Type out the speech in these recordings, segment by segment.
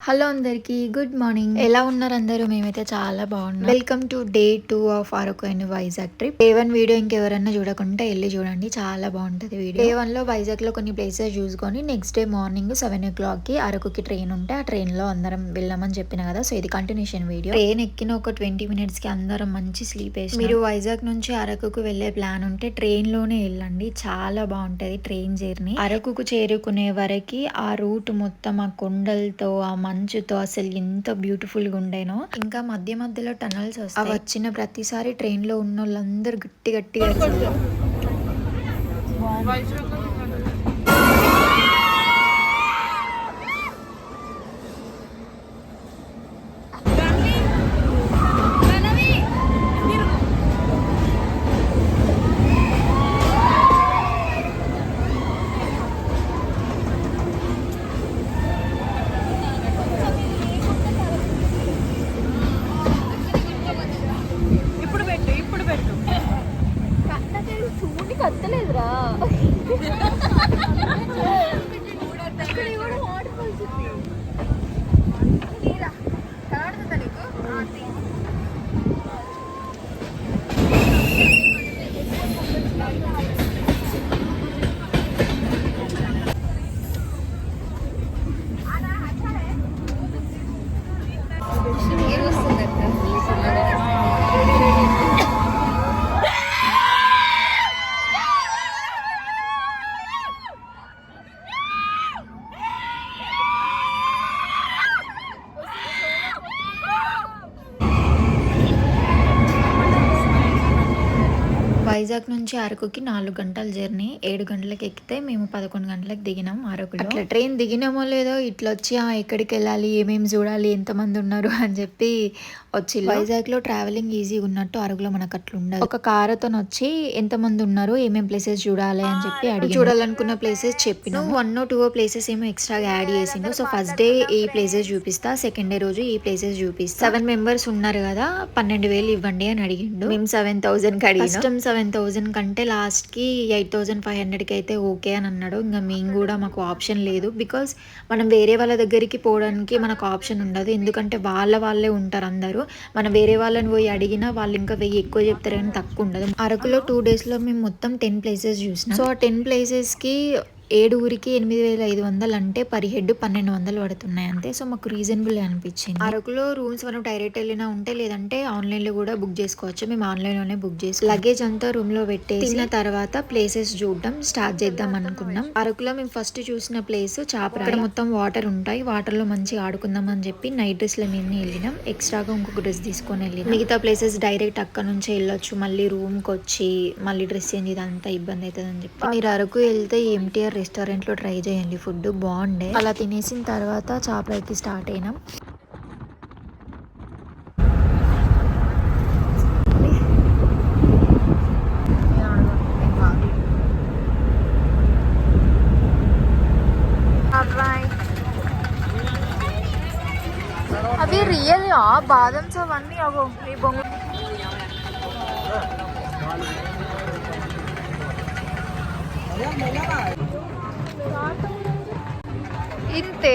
Hello అందరికి good morning. ఎలా ఉన్నారు అందరూ? మేమైతే చాలా బాగున్నాం. Welcome to day 2 of Araku and Vizag trip. Day 1 video ఇంకెవరన్నా చూడకుంటే వెళ్ళి చూడండి, చాలా బాగుంటది వీడియో. డే 1 లో వైజాగ్ లో కొన్ని ప్లేసెస్ చూసుకొని నెక్స్ట్ డే మార్నింగ్ 7 o'clock కి అరకుకి ట్రైన్ ఉంటే ఆ ట్రైన్ లో అందరం వెళ్ళామని చెప్పిన కదా, సో ఇది కంటిన్యూషన్ వీడియో. ట్రైన్ ఎక్కిన ఒక 20 minutes కి అందరం మంచి స్లీప్ వేసి, మీరు వైజాగ్ నుంచి అరకుకు వెళ్లే ప్లాన్ ఉంటే ట్రైన్ లోనే వెళ్ళండి, చాలా బాగుంటది ట్రైన్ జర్నీ. అరకుకు చేరుకునే వరకు ఆ రూట్ మొత్తం ఆ కొండలతో ఆ మంచుతో అసలు ఎంత బ్యూటిఫుల్ గా ఉండేనో. ఇంకా మధ్య మధ్యలో టనల్స్ వస్తాయి, వచ్చిన ప్రతిసారి ట్రైన్ లో ఉన్న వాళ్ళందరూ గట్టి గట్టిగా కత్తలేదురా. వైజాగ్ నుంచి అరకుకి 4 గంటల జర్నీ. 7 గంటలకు ఎక్కితే మేము 11 గంటలకు దిగినాం అరకులో. అట్లా ట్రైన్ దిగినామో లేదో ఇట్లా వచ్చి ఎక్కడికి వెళ్ళాలి, ఏమేమి చూడాలి, ఎంతమంది ఉన్నారు అని చెప్పి వచ్చి. వైజాగ్ లో ట్రావెలింగ్ ఈజీ ఉన్నట్టు అరకులో మనకు అట్లా ఉండదు. ఒక కారుతో వచ్చి ఎంతమంది ఉన్నారు, ఏమేం ప్లేసెస్ చూడాలి అని చెప్పి అడిగి చూడాలనుకున్న ప్లేసెస్ చెప్పిన 1 or 2 ప్లేసెస్ ఏమో ఎక్స్ట్రాగా యాడ్ చేసిండు. సో ఫస్ట్ డే ఈ ప్లేసెస్ చూపిస్తా, సెకండ్ డే రోజు ఈ ప్లేసెస్ చూపిస్తా. 7 members ఉన్నారు కదా, 12,000 ఇవ్వండి అని అడిగిండు. మేము 7,000 కి అడిగినాం. 7,000 కంటే లాస్ట్ కి 8,500 కి అయితే ఓకే అని అన్నాడు. ఇంకా మేము కూడా మాకు ఆప్షన్ లేదు, బికాస్ మనం వేరే వాళ్ళ దగ్గరికి పోవడానికి మనకు ఆప్షన్ ఉండదు, ఎందుకంటే వాళ్ళే ఉంటారు అందరూ. మనం వేరే వాళ్ళని పోయి అడిగినా వాళ్ళు ఇంకా 1000 ఎక్కువ చెప్తారు కానీ తక్కువ ఉండదు. అరకులో 2 days లో మేము మొత్తం 10 ప్లేసెస్ చూసినాం. సో ఆ 10 places కి 7 ఊరికి 8,500 అంటే పర్ హెడ్ 1,200 పడుతున్నాయి అంతే. సో మాకు రీజనబుల్ అనిపించింది. అరకులో రూమ్స్ మనం డైరెక్ట్ వెళ్ళినా ఉంటే, లేదంటే ఆన్లైన్ లో కూడా బుక్ చేసుకోవచ్చు. మేము ఆన్లైన్ లోనే బుక్ చేసి లగేజ్ అంతా రూమ్ లో పెట్టేసిన తర్వాత ప్లేసెస్ చూడడం స్టార్ట్ చేద్దాం అనుకున్నాం. అరకులో మేము ఫస్ట్ చూసిన ప్లేస్ చాపరాయి. అక్కడ మొత్తం వాటర్ ఉంటాయి, వాటర్ లో మంచిగా ఆడుకుందాం అని చెప్పి నైట్ డ్రెస్ లో మేము వెళ్ళినాం. ఎక్స్ట్రాగా ఇంకొక డ్రెస్ తీసుకొని వెళ్ళినాం. మిగతా ప్లేసెస్ డైరెక్ట్ అక్కడ నుంచి వెళ్ళొచ్చు, మళ్ళీ రూమ్ కి వచ్చి మళ్ళీ డ్రెస్ చేంజ్ ఇదంతా ఇబ్బంది అవుతుంది అని చెప్పి. మీరు అరకు వెళ్తే ఎంటీఆర్ రెస్టారెంట్ లో ట్రై చేయండి, ఫుడ్ బాగుండే. అలా తినేసిన తర్వాత చాపరాయికి స్టార్ట్ అయినాం. అవి రియల్ బాదమ్స్ అవన్నీ అవో ఈ బొంగు ఇంతే.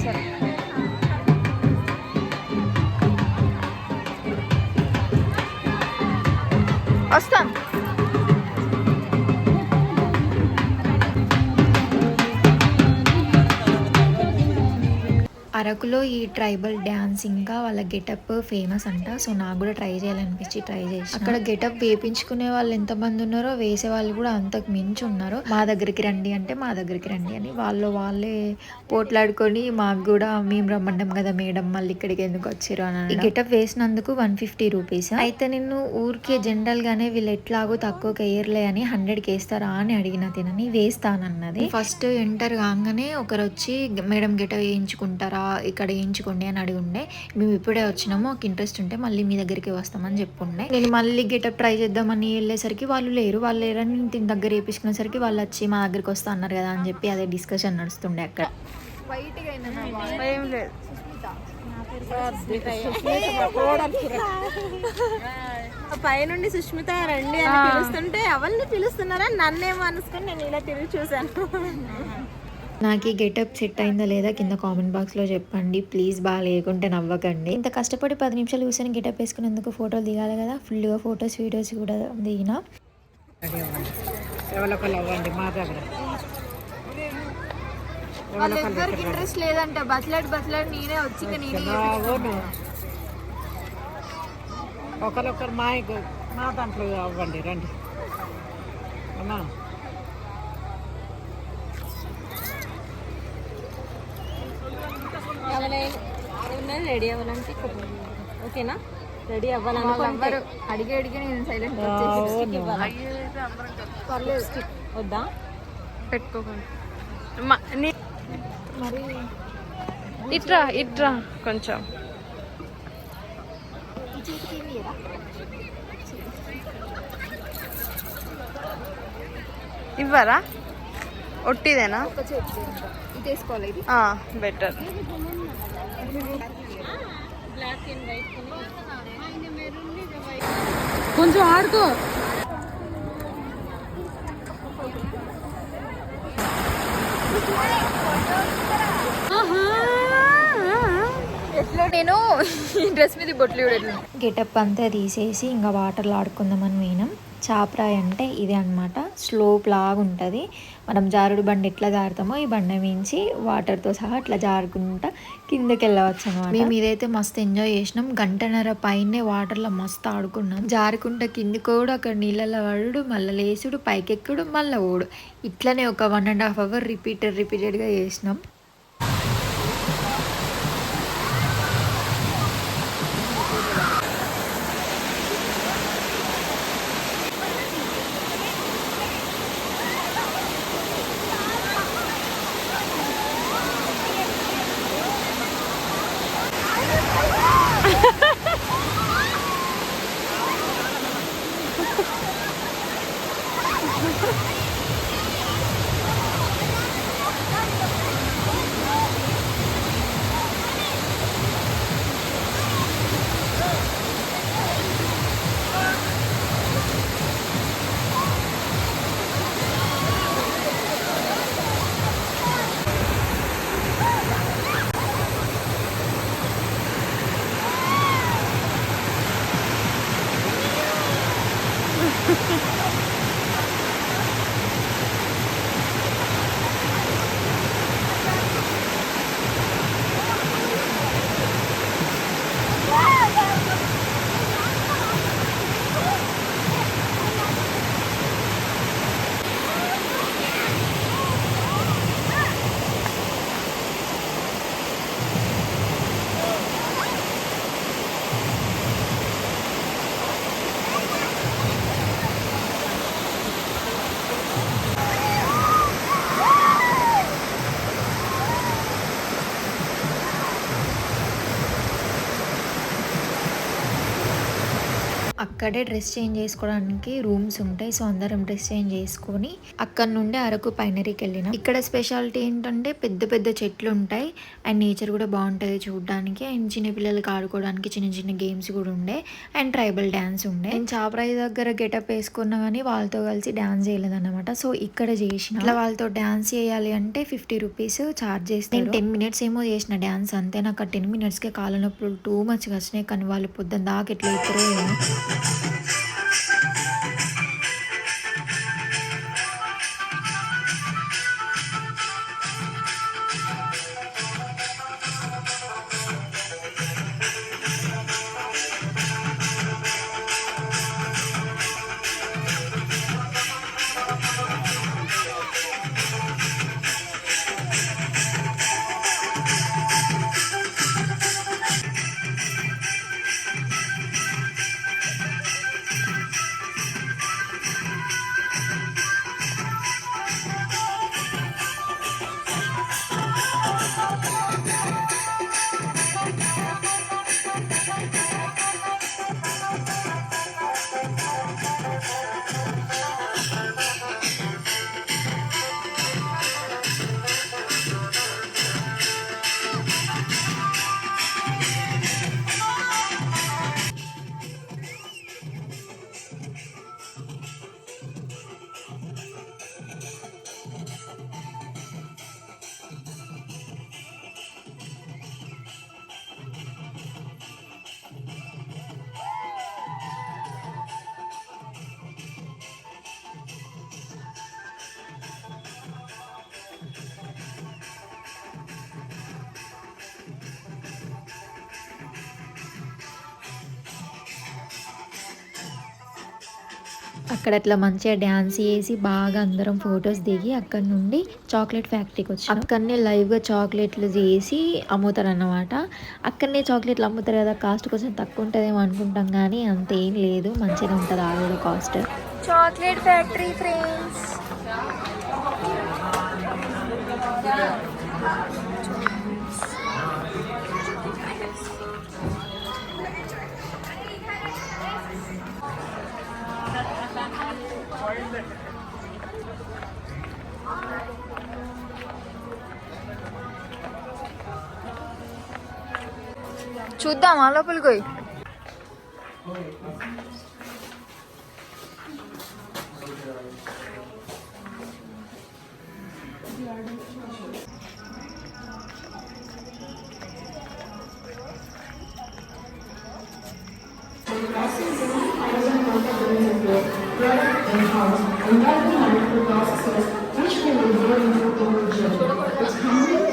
సరే వస్తాం. అరకులో ఈ ట్రైబల్ డ్యాన్స్ ఇంకా వాళ్ళ గెటప్ ఫేమస్ అంట. సో నాకు కూడా ట్రై చేయాలనిపించి ట్రై చేసి, అక్కడ గెటప్ వేపించుకునే వాళ్ళు ఎంతమంది ఉన్నారో వేసే వాళ్ళు కూడా అంతకు మించి ఉన్నారు. మా దగ్గరికి రండి అంటే మా దగ్గరికి రండి అని వాళ్ళే పోట్లాడుకొని మాకు కూడా మేము రమ్మన్నాం కదా మేడం, మళ్ళీ ఇక్కడికి ఎందుకు వచ్చారు అని. ఈ గెటప్ వేసినందుకు 150 rupees. అయితే నేను ఊరికే జనరల్ గానే వీళ్ళు ఎట్లాగో తక్కువకి వేయర్లే అని 100కి వేస్తారా అని అడిగిన, తినని వేస్తానన్నది. ఫస్ట్ ఎంటర్ కాగానే ఒకరు వచ్చి మేడం గెటప్ వేయించుకుంటారా, ఇక్కడ వేయించుకోండి అని అడిగి ఉండే. మేము ఇప్పుడే వచ్చినాము, ఒక ఇంట్రెస్ట్ ఉంటే మళ్ళీ మీ దగ్గరికి వస్తామని చెప్పుండే. నేను మళ్ళీ గెటప్ ట్రై చేద్దామని వెళ్ళేసరికి వాళ్ళు లేరని దీని దగ్గర వేపించుకునేసరికి వాళ్ళు వచ్చి మా దగ్గరికి వస్తా అన్నారు కదా అని చెప్పి అదే డిస్కషన్ నడుస్తుండే అక్కడ. పైనుండి సుష్మిత రండి అని పిలుస్తుంటే ఎవరిని పిలుస్తున్నారా నన్నేమో అనుసుకొని నేను ఇలా తిరిగి చూసాను. నాకు ఈ గెటప్ సెట్ అయిందా లేదా కింద కామెంట్ బాక్స్లో చెప్పండి ప్లీజ్. బాగా లేకుంటే నవ్వకండి. ఇంత కష్టపడి 10 నిమిషాలు కూర్చొని గెటప్ వేసుకునేందుకు ఫోటోలు దిగాలి కదా. ఫుల్గా ఫొటోస్ వీడియోస్ కూడా దిగిన. వాళ్ళ ఎవ్వరికి ఇంట్రెస్ట్ లేదంట. బస్లాడి నేనే వచ్చి ఒకరొకరు మా దాంట్లో అవ్వండి రండి అమ్మా. రెడీ అవ్వాలంటే ఓకేనా? రెడీ అవ్వాలనుకుంటారు. అడిగి నేను సైలెంట్ వద్దా పెట్టుకోకండి. మరి ఇట్రా కొంచెం ఇవ్వరా? ఒట్టిదేనా? ఇది వేసుకోవాలి. ఇది బెటర్. కొంచెం ఆడుకో. ఎట్లా నేను ఈ డ్రెస్ మీద బొట్లు గెటప్ అంతా తీసేసి ఇంకా వాటర్లో ఆడుకుందామని పోయినాం. చాప్రాయ్ అంటే ఇదే అనమాట. స్లోప్ లాగా ఉంటుంది. మనం జారుడు బండి ఎట్లా జారుతామో ఈ బండి మించి వాటర్తో సహా అట్లా జారుకుంటా కిందకి వెళ్ళవచ్చు అనమాట. మేము ఇదైతే మస్తు ఎంజాయ్ చేసినాం. గంటన్నర పైనే వాటర్లో మస్తు ఆడుకున్నాం. జారుకుంటా కిందికి కూడా అక్కడ నీళ్ళలో పడుడు, మళ్ళీ లేసుడు, పైకెక్కుడు, మళ్ళీ ఓడు. ఇట్లనే ఒక 1.5 hours రిపీటెడ్గా చేసినాం. అక్కడే డ్రెస్ చేంజ్ చేసుకోవడానికి రూమ్స్ ఉంటాయి. సో అందరం డ్రెస్ చేంజ్ చేసుకొని అక్కడ నుండి అరకు పైనరీకి వెళ్ళినాం. ఇక్కడ స్పెషాలిటీ ఏంటంటే పెద్ద పెద్ద చెట్లు ఉంటాయి అండ్ నేచర్ కూడా బాగుంటుంది చూడడానికి. అండ్ చిన్నపిల్లలకి ఆడుకోవడానికి చిన్న చిన్న గేమ్స్ కూడా ఉండే అండ్ ట్రైబల్ డ్యాన్స్ ఉండే. నేను చాపరాయి దగ్గర గెటప్ వేసుకున్నా కానీ వాళ్ళతో కలిసి డ్యాన్స్ చేయలేదన్నమాట. సో ఇక్కడ చేసిన ఇట్లా వాళ్ళతో డ్యాన్స్ చేయాలి అంటే 50 rupees ఛార్జ్ చేస్తాను. నేను 10 minutes ఏమో చేసిన డ్యాన్స్ అంతే. నాకు 10 minutesకే కాళ్ళ నొప్పులు టూ మచ్ వచ్చినాయి. కానీ వాళ్ళు పొద్దున్న దాకా ఎట్లా అవుతారో ఏమో. అక్కడ అట్లా మంచిగా డ్యాన్స్ చేసి బాగా అందరం ఫొటోస్ దిగి అక్కడ నుండి చాక్లెట్ ఫ్యాక్టరీకి వచ్చి అక్కడనే లైవ్గా చాక్లెట్లు చేసి అమ్ముతారు అన్నమాట. అక్కడనే చాక్లెట్లు అమ్ముతారు కదా, కాస్ట్ కొంచెం తక్కువ ఉంటుందేమో అనుకుంటాం కానీ అంతేం లేదు, మంచిగా ఉంటుంది ఆ కూడా కాస్ట్. Chocolate factory friends. చూద్దామా లోపలికి పోయి.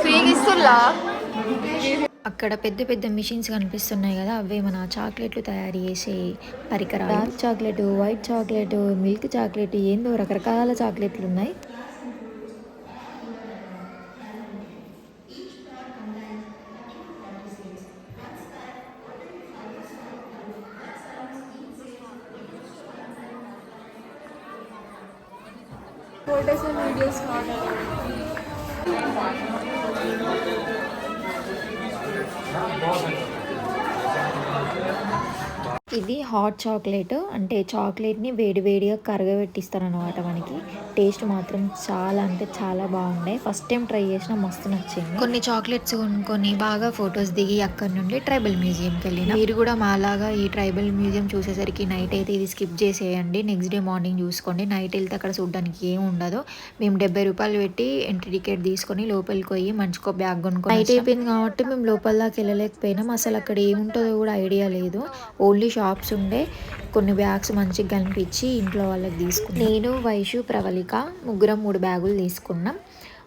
ఫ్రీగా ఇస్తున్నా. అక్కడ పెద్ద పెద్ద మిషన్స్ కనిపిస్తున్నాయి కదా, అవే మన చాక్లెట్లు తయారు చేసే పరికరాలు. Dark chocolate, white chocolate, milk chocolate, ఏందో రకరకాల చాక్లెట్లు ఉన్నాయి. ఫోటోస్ అండ్ వీడియోస్ ఇది హాట్ చాక్లెట్, అంటే చాక్లెట్ని వేడివేడిగా కరగబెట్టిస్తారు అనమాట మనకి. టేస్ట్ మాత్రం చాలా అంటే చాలా బాగుండే, ఫస్ట్ టైం ట్రై చేసిన మస్తు నచ్చింది. కొన్ని చాక్లెట్స్ కొనుక్కొని బాగా ఫొటోస్ దిగి అక్కడ నుండి ట్రైబల్ మ్యూజియంకి వెళ్ళిన. మీరు కూడా మాలాగా ఈ ట్రైబల్ మ్యూజియం చూసేసరికి నైట్ అయితే ఇది స్కిప్ చేసేయండి, నెక్స్ట్ డే మార్నింగ్ చూసుకోండి. నైట్ వెళ్తే అక్కడ చూడడానికి ఏం ఉండదు. మేము 70 రూపాయలు పెట్టి ఎంట్రీ టికెట్ తీసుకొని లోపలికి పోయి మంచికో బ్యాగ్ కొనుక్కొని నైట్ అయిపోయింది కాబట్టి మేము లోపల దాకా వెళ్ళలేకపోయినాం. అసలు అక్కడ ఏముంటుందో కూడా ఐడియా లేదు, ఓన్లీ షాప్స్ ఉండే. కొన్ని బ్యాగ్స్ మంచిగా కనిపించి ఇంట్లో వాళ్ళకి తీసుకున్నాం. నేను, వైషు, ప్రవళిక ముగ్గురం 3 బ్యాగులు తీసుకున్నాం.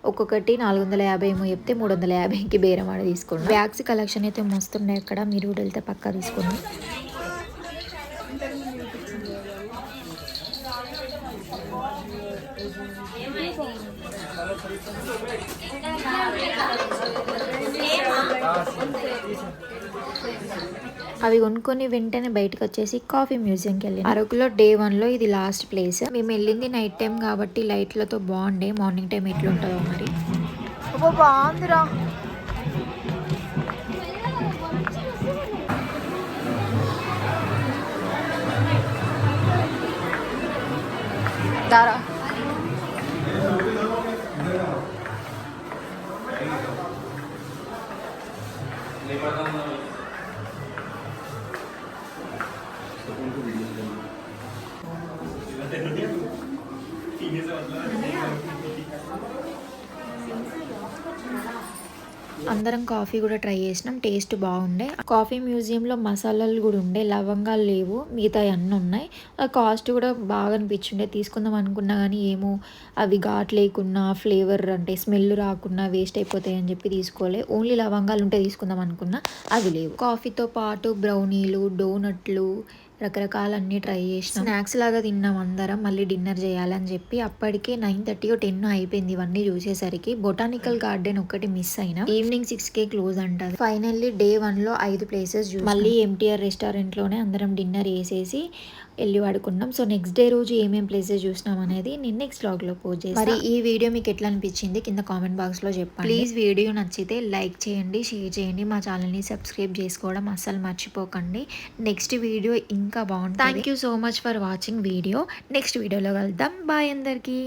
ఒక్కొక్కటి 450 ఏమో చెప్తే 350కి బేరమాడ తీసుకున్నాం. బ్యాగ్స్ కలెక్షన్ అయితే మస్తుండే అక్కడ, మీరు కూడా వెళ్తే పక్కా తీసుకున్నాం. అవి కొనుక్కొని వెంటనే బయటకు వచ్చేసి కాఫీ మ్యూజియంకి వెళ్ళి. అరకులో డే 1లో ఇది లాస్ట్ ప్లేస్. మేము వెళ్ళింది నైట్ టైం కాబట్టి లైట్లతో బాగుండే, మార్నింగ్ టైం ఎట్లుంటుందో మరి. బాగుందిరా. దారా అందరం కాఫీ కూడా ట్రై చేసినాం, టేస్ట్ బాగుండే. కాఫీ మ్యూజియంలో మసాలాలు కూడా ఉండే, లవంగాలు లేవు, మిగతా అన్నీ ఉన్నాయి. కాస్ట్ కూడా బాగా అనిపించిండే, తీసుకుందాం అనుకున్నా కానీ ఏమో అవి ఘాట్ లేకున్నా, ఫ్లేవర్ అంటే స్మెల్ రాకున్నా వేస్ట్ అయిపోతాయి అని చెప్పి తీసుకోలే. ఓన్లీ లవంగాలు ఉంటే తీసుకుందాం అనుకున్నా, అవి లేవు. కాఫీతో పాటు బ్రౌనీలు, డోనట్లు, రకరకాలన్నీ ట్రై చేసినాం. స్నాక్స్ లాగా తిన్నాం అందరం. మళ్ళీ డిన్నర్ చేయాలని చెప్పి అప్పటికే 9:30 or 10 అయిపోయింది ఇవన్నీ చూసేసరికి. బొటానికల్ గార్డెన్ ఒక్కటి మిస్ అయినా, ఈవినింగ్ 6కే క్లోజ్ అంటారు. ఫైనల్లీ డే 1లో 5 ప్లేసెస్ చూసి మళ్ళీ MTR రెస్టారెంట్లోనే అందరం డిన్నర్ చేసేసి వెళ్ళి పడుకున్నాం. సో నెక్స్ట్ డే రోజు ఏమేం ప్లేసెస్ చూసినాం అనేది నేను నెక్స్ట్ వ్లాగ్లో పోస్ట్ చేస్తాను. మరి ఈ వీడియో మీకు ఎట్లా అనిపించింది కింద కామెంట్ బాక్స్లో చెప్పండి. ప్లీజ్ వీడియో నచ్చితే లైక్ చేయండి, షేర్ చేయండి, మా ఛానల్ని సబ్స్క్రైబ్ చేసుకోవడం అస్సలు మర్చిపోకండి. నెక్స్ట్ వీడియో ఇంకా బాగుంటుంది. Thank you so much for watching video. Next వీడియోలో కలుద్దాం. బాయ్ అందరికీ.